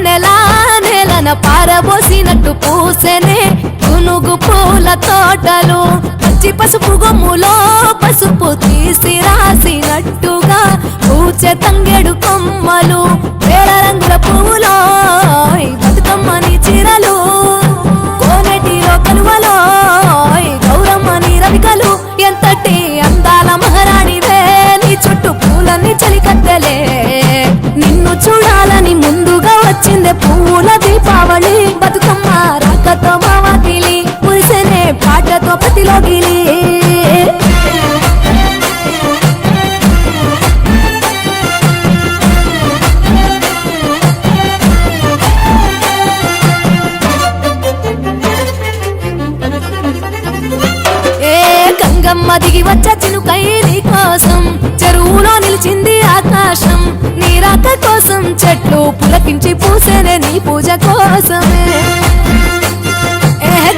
నెల నెలన పారబోసినట్టు పూసెనే గునుగు పూల తోటలు పచ్చి పసుపు గొమ్ములో పసుపు తీసి రాసినట్టుగా పూచె తంగెడు కొమ్మలు వేల రంగుల పువ్వులో బతుకమ్మని చీరలు కోనేటిలో కలువలో గౌరమ్మని రవికలు ఎంతటి అందాల మహారాణివే నీ చుట్టూ పూలన్నీ చలికత్తెలే నిన్ను చూడాలని ముందుగా వచ్చిందే పూల దీపావళి బతుకమ్మ రాకతో మావాకిలి మురిసెనే పాటతో ప్రతిలో గిలి గంగమ్మ దిగి వచ్చ చినుకై నీ కోసం చెరువులో నిలిచింది ఆకాశం నీ రాక కోసం చెట్లు పులకించి పూసేనే నీ పూజ కోసమే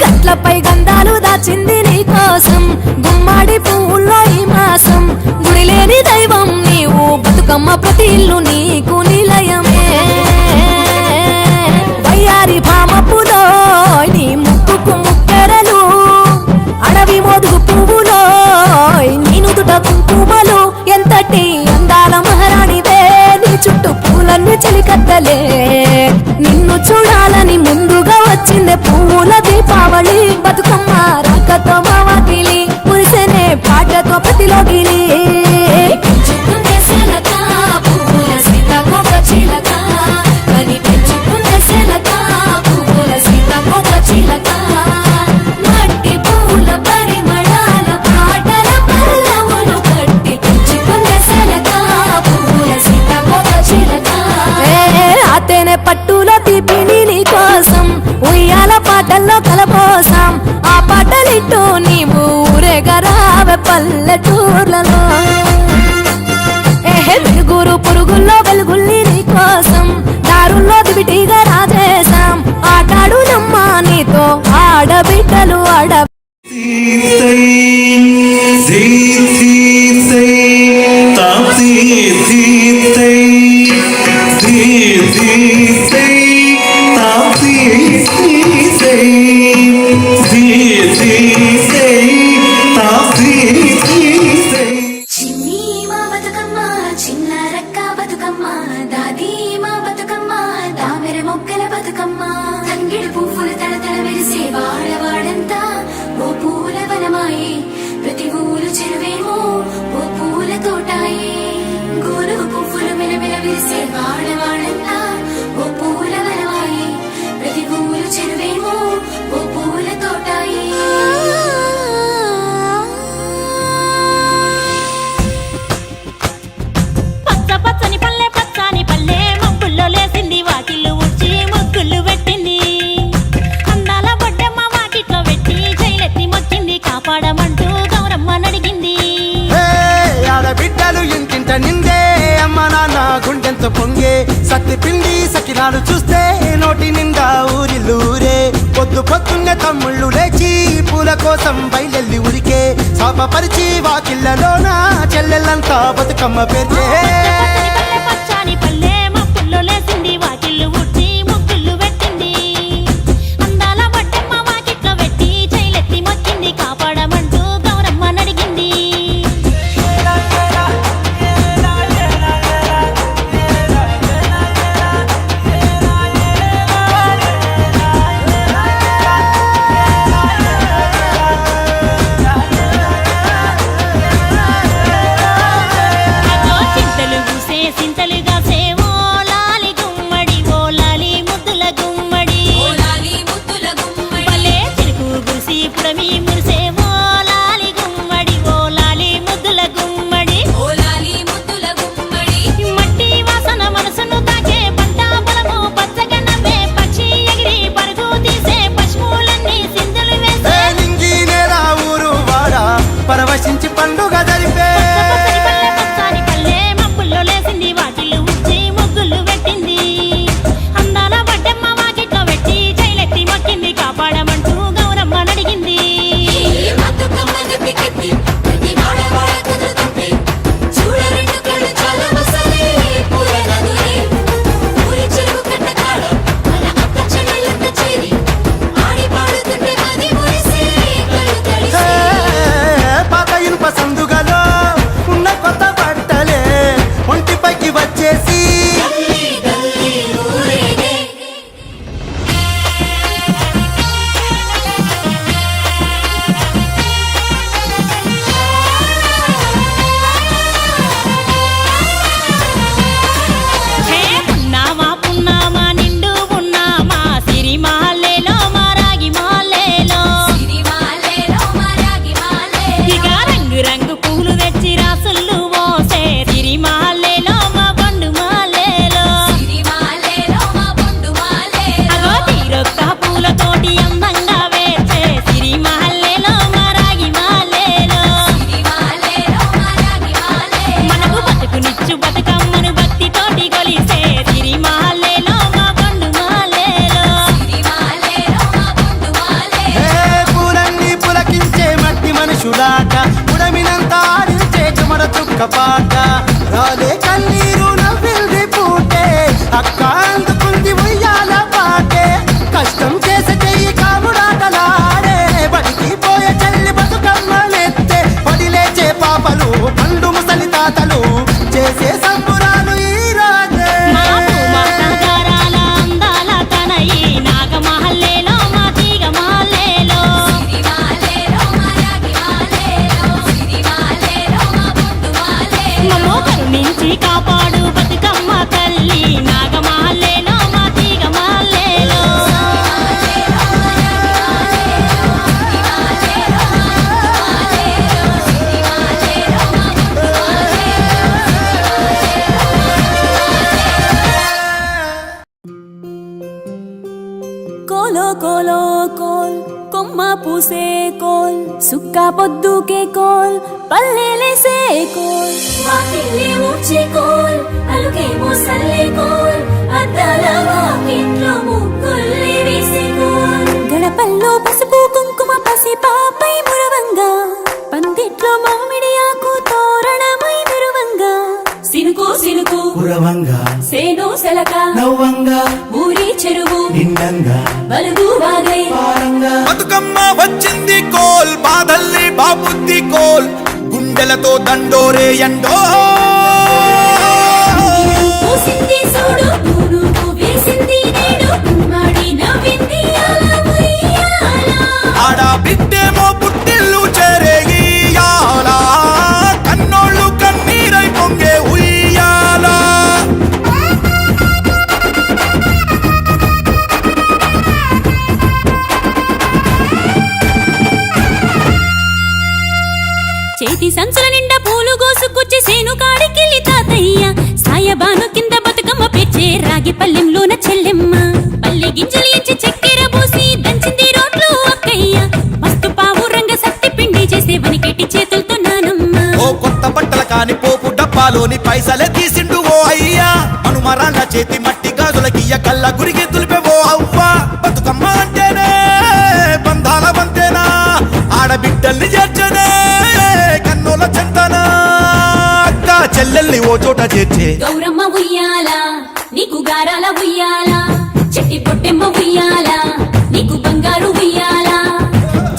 గట్లపై గంధాలు దాచింది నీ కోసం గుమ్మాడి పువ్వుల్లో ఈ మాసం గుడి లేని దైవం నీవు బతుకమ్మ ప్రతి ఇల్లు నీకు నిలయమే వయ్యారి భామపులో నీ ముక్కుకు ముక్కెరలు అడవి మోదుగు పువ్వులో నీ నుదుట కుంకుమలు ఎంతటి అందాల మహారాణివే నీ చుట్టూ పూలన్నీ చలికత్తలే నిన్ను చూడాలని ముందుగా వచ్చిందే పూల దీపావళి బతుకమ్మ రాకతో మావాకిలి మురిసెనే పాటతో ప్రతిలో గిలి పట్టులో తీపిని నీ కోసం ఉయ్యాల పాటల్లో కలపోసాం ఆ పాటలిట్టు నీవు ఊరేగరావే పల్లెటూర్లలో వెలుగురు పురుగుల్లో వెలుగుల్ని నీ కోసం దారుల్లో దివిటిగా రాజేశాం ఆటాడు నమ్మా నీతో ఆడబిడ్డలు ప్రతి ఊరు చెరువేమో ఓ పూల తోటాయే గోరు పువ్వులు మెలమెల విరిసే వాడవాడంతా ఓ పూల వనమాయే ప్రతి ఊరు చెరువేమో ఓ పూల తోటాయే పచ్చ పచ్చని పల్లె పచ్చని పల్లె మబ్బుల్లో లేసింది వాకిళ్ళు ఊడ్చి ముగ్గులు పెట్టింది అందాల బొడ్డమ్మ వాకిట్లో పెట్టి జైలెత్తి మొక్కింది కాపాడమంటూ గౌరమ్మ నడిగింది ఆడబిడ్డలు ఇంటింట నిందే అమ్మ నాన్న గుండెంత పొంగే సత్తి పిండి సకినాలు చూస్తే నోటి నిండా ఊరిల్లూరే పొద్దు పొద్దున్నే తమ్ముళ్ళు లేచి పూల కోసం బయలెల్లి ఉరికే శాపపరిచి వాకిళ్ళలోన చెల్లెళ్ళంతా బతుకమ్మ పేర్చే పచ్చని పల్లె మబ్బుల్లో లేసింది వాకిళ్ళు ఊడ్చి ముగ్గులు పెట్టింది అందాల బొడ్డమ్మ వాకిట్లో పెట్టి జైలెత్తి మొక్కింది కాపాడమంటూ గౌరమ్మ నడిగింది చింతలు పూసే కోలో కోలో కోల్ కొమ్మ పూసే కోల్ సుక్క పొద్దుకే coal పల్లెలేసే coal వాకిళ్ళే ఊడ్చే coal అలుకేమో Salle coal అద్దాల వాకిట్లో ముగ్గుల్లే వేసే కోల్ గడపల్లో పసుపు కుంకుమ పసి పాపై మురవంగా పందిట్లో మామిడి ఆకు తోరణమై మెరువంగా సినుకు సినుకు పురవంగా సేను సెలక నవ్వంగా ఊరి చెరువు నిండంగా బలుగు వాగై పారంగా బతుకమ్మ వచ్చింది కోల్ బాధల్ని బాబుద్ది కోల్ గుండెలతో దండోరే ఎండో పూసింది చూడు పూనుకు వేసింది నేడు కుమ్మాడి నవ్వింది అలా ఉయ్యాల. ఆడ బిడ్డేమో పుట్టిల్లు చెరేగియాల కన్నోళ్ళు కన్నీరై పొంగే ఉయ్యాల చేతి సంచుల నిండా పూలు గోసుకొచ్చి సేను కాడికెళ్ళి తాతయ్య సాయబాను కింద బతుకమ్మ పెచ్చే రాగి పల్లెంలోన చెల్లెమ్మ పల్లె గింజలు ఇచ్చి చక్కెర పోసి దంచింది రోట్లు అక్కయ్య మస్తు పావు రంగ సత్తి పిండి చేసే వనికెట్టి చేతులతో నానమ్మ ఓ కొత్త బట్టల కాని పోపు డబ్బాలోని పైసలే తీసిండు ఓ అయ్యా మనుమరాన్న చేతి మట్టి గాజులకియ్య కళ్ళ గురికి తులిపే ఓ అవ్వ బతుకమ్మ అంటేనే బంధాల వంతేనా ఆడబిడ్డల్ని చేర్చనే కన్నుల చెంతనా అక్క చెల్లెల్ని ఓ చోట చేర్చే గౌరమ్మ ఉయ్యాల నీకు గారాల ఉయ్యాల చెట్టి పొట్టెమ్మ ఉయ్యాల నీకు బంగారు ఉయ్యాల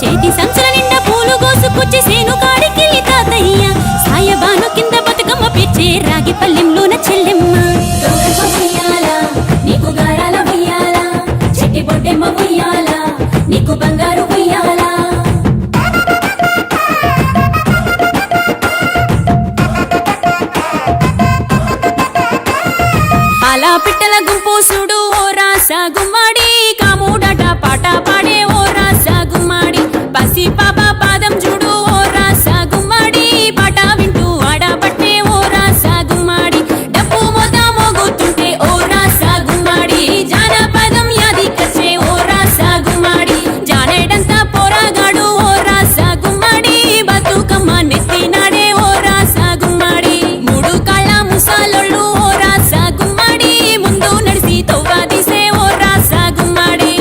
చేతి సంచుల నిండా పూలు గోసుకొచ్చి సేను కాడికెళ్ళి తాతయ్య సాయబాను కింద బతుకమ్మ పెచ్చే రాగి పల్లెంలోన చెల్లెమ్మ గౌరమ్మ ఉయ్యాల నీకు గారాల ఉయ్యాల చెట్టి పొట్టెమ్మ ఉయ్యాల నీకు బంగారు ఉయ్యాల అలా పిట్టల గుంపు చూడు ఓ రాస గుమ్మడి కాముడట పాట పాడే ఓ రాస గుమ్మడి పసి పాప పాదం చూడు ఓ రాస గుమ్మడి పాట వింటూ ఆడబట్టే ఓ రాస గుమ్మడి డప్పు మోత మోగుతుంటే ఓ రాస గుమ్మడి జానపదం యాది కచ్చే ఓ రాస గుమ్మడి జానేడంతా పోరాగాడు ఓ రాస గుమ్మడి బతుకమ్మ నెత్తినాడే ఓ రాస గుమ్మడి మూడు కాళ్ళ ముసాలొళ్ళు ఓ రాస గుమ్మడి ముందు నడిసి తవ్వాదిసే ఓ రాస గుమ్మడి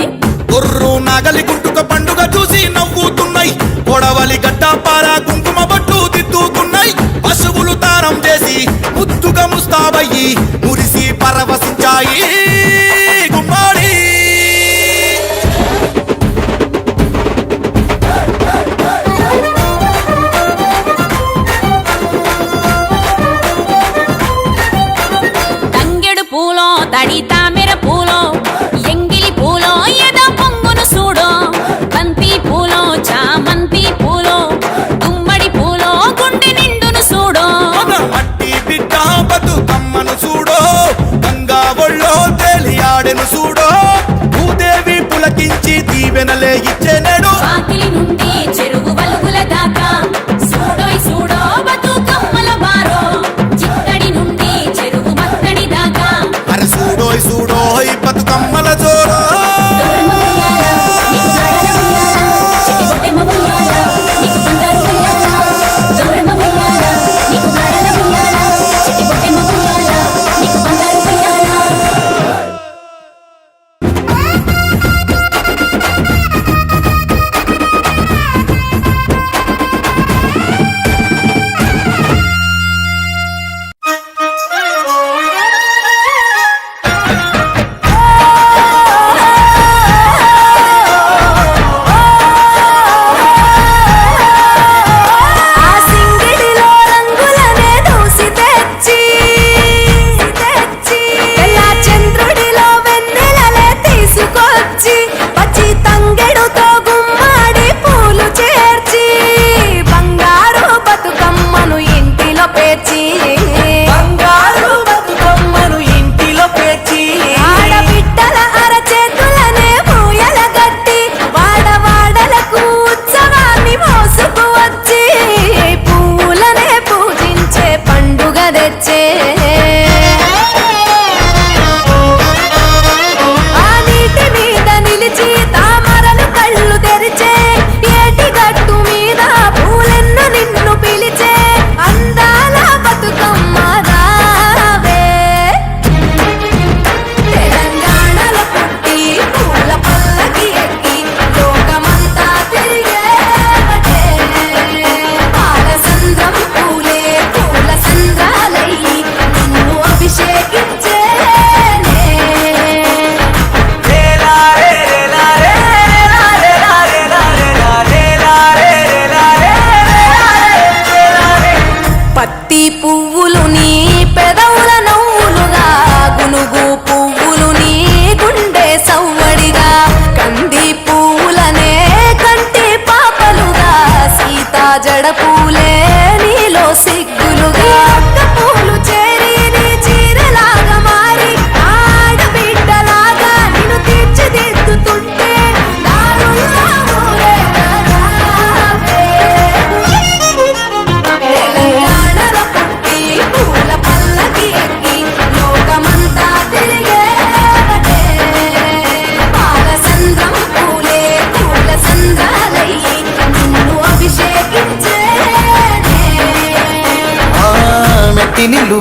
గొర్రు నాగలి గుంటుక పండుగ చూసి నవ్వుతున్నాయి కొడవలి గడ్డ పార కుంకుమ బట్టు దిద్దుకున్నాయి పశువులు తారం చేసి ముద్దుగా ముస్తాబయ్యి మురిసి పరవశించాయి గుమ్మాడి తంగెడు పూలో తడి తామెర పూలో ఎంగిలి పూలో ఎద పొంగును చూడో బంతి పూలో చామంతి పూలో గుమ్మడి పూలో గుండె నిండును చూడో మన మట్టి బిడ్డ బతుకమ్మను చూడో గంగా ఒళ్ళో తేలియాడెను చూడో భూదేవి పులకించి దీవెనలే ఇచ్చేనేడు వాకిలి నుండి చెరువు వలుగుల దాకా చూడోయ్ చూడో బతుకమ్మల బారో చిత్తడి నుండి చెరువు మత్తడి దాకా అరే చూడోయ్ చూడోయ్ బతుకమ్మల జోరో గౌరమ్మ ఉయ్యాల నీకు గారాల ఉయ్యాల చెట్టి పొట్టెమ్మ ఉయ్యాల నీకు బంగారు ఉయ్యాల గౌరమ్మ ఉయ్యాల నీకు గారాల ఉయ్యాల చెట్టి పొట్టెమ్మ ఉయ్యాల నీకు బంగారు ఉయ్యాల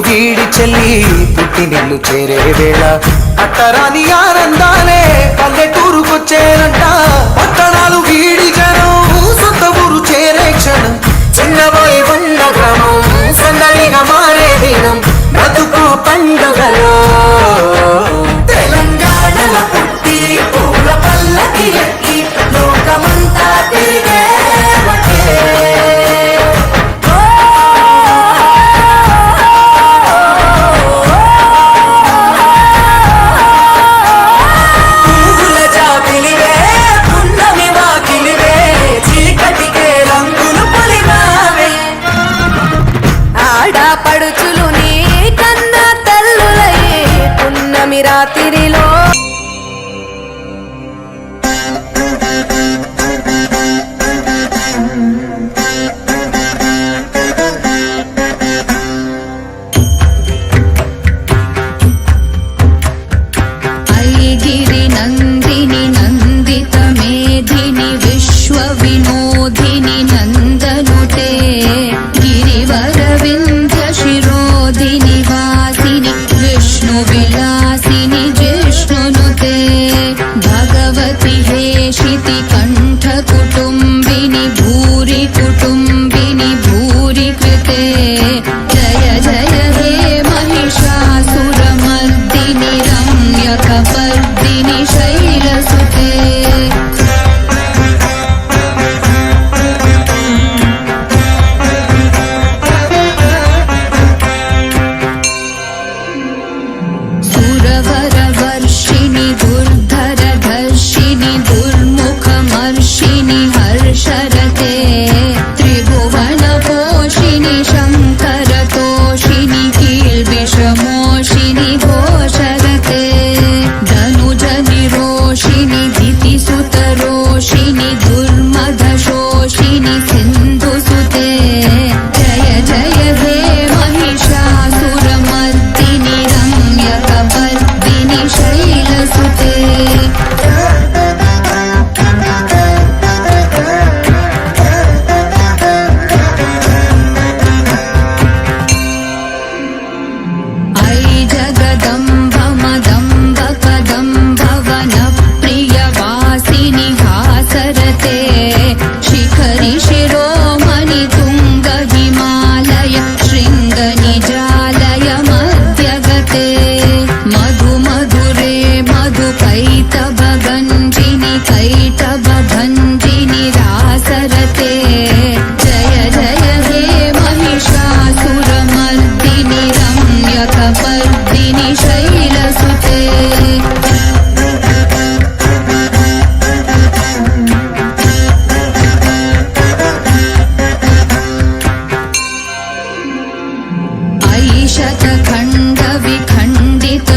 వీడి చెల్లి పుట్టి నిన్ను చేరే వేళ అట్టరాని ఆనందాలే పల్లెటూరుకొచ్చేనంట పట్టణాలు వీడి జనం సొంత ఊరు చేరే క్షణం చిన్నబోయి బండ గ్రామం సందడిగా మారే దినం బ్రతుకు పండుగలో తెలంగాణలో పుట్టి పూల పల్లకి ఎక్కి లోకమంతా తిరిగే పడుచులు నీ కన్నా తల్లులయ్యే పున్నమి రాత్రిలో ఐగిరి నందిని నందిత మేధిని విశ్వ వినోదిని నందనుతే గిరివర వింధ్య శిరోధిని వాసిని విష్ణు విలాసిని జిష్ణునుతే భగవతి హేషితి కంఠ కుటుంబిని భూరి కుటుంబిని భూరి కృతే జయ జయ హే महिषासुरमर्दिनि रम्यकपर्दिनि शैलसुते सुरवरवर्षिणि दुर्धरधर्षिणि दुर्मुखमर्षिणि हर्षरते त्रिभुवनपोषिणि शङ्करतोषिणि कील्बिषमोषिणि घोषरते धनुजनिरोषिणि दितिसुतरोषिणि दुर्मदशोषिणि सिन्धुसुते जय जय हे महिषासुरमर्दिनि रम्यकपर्दिनि शैलसुते ऐ जगदम्ब मदम्ब कदम्ब वनप्रियवासिनि हासरते शिखरि शिरोमणि तुङ्ग हिमालय शृङ्गनिजालय मध्यगते मधु मधुरे मधुकैटभ गञ्जिनि कैटभ भञ्जिनि रासरते जय जय हे महिषासुरमर्दिनि रम्यकपर्दिनि शैलसुते ऐ शतखण्ड विखण्डित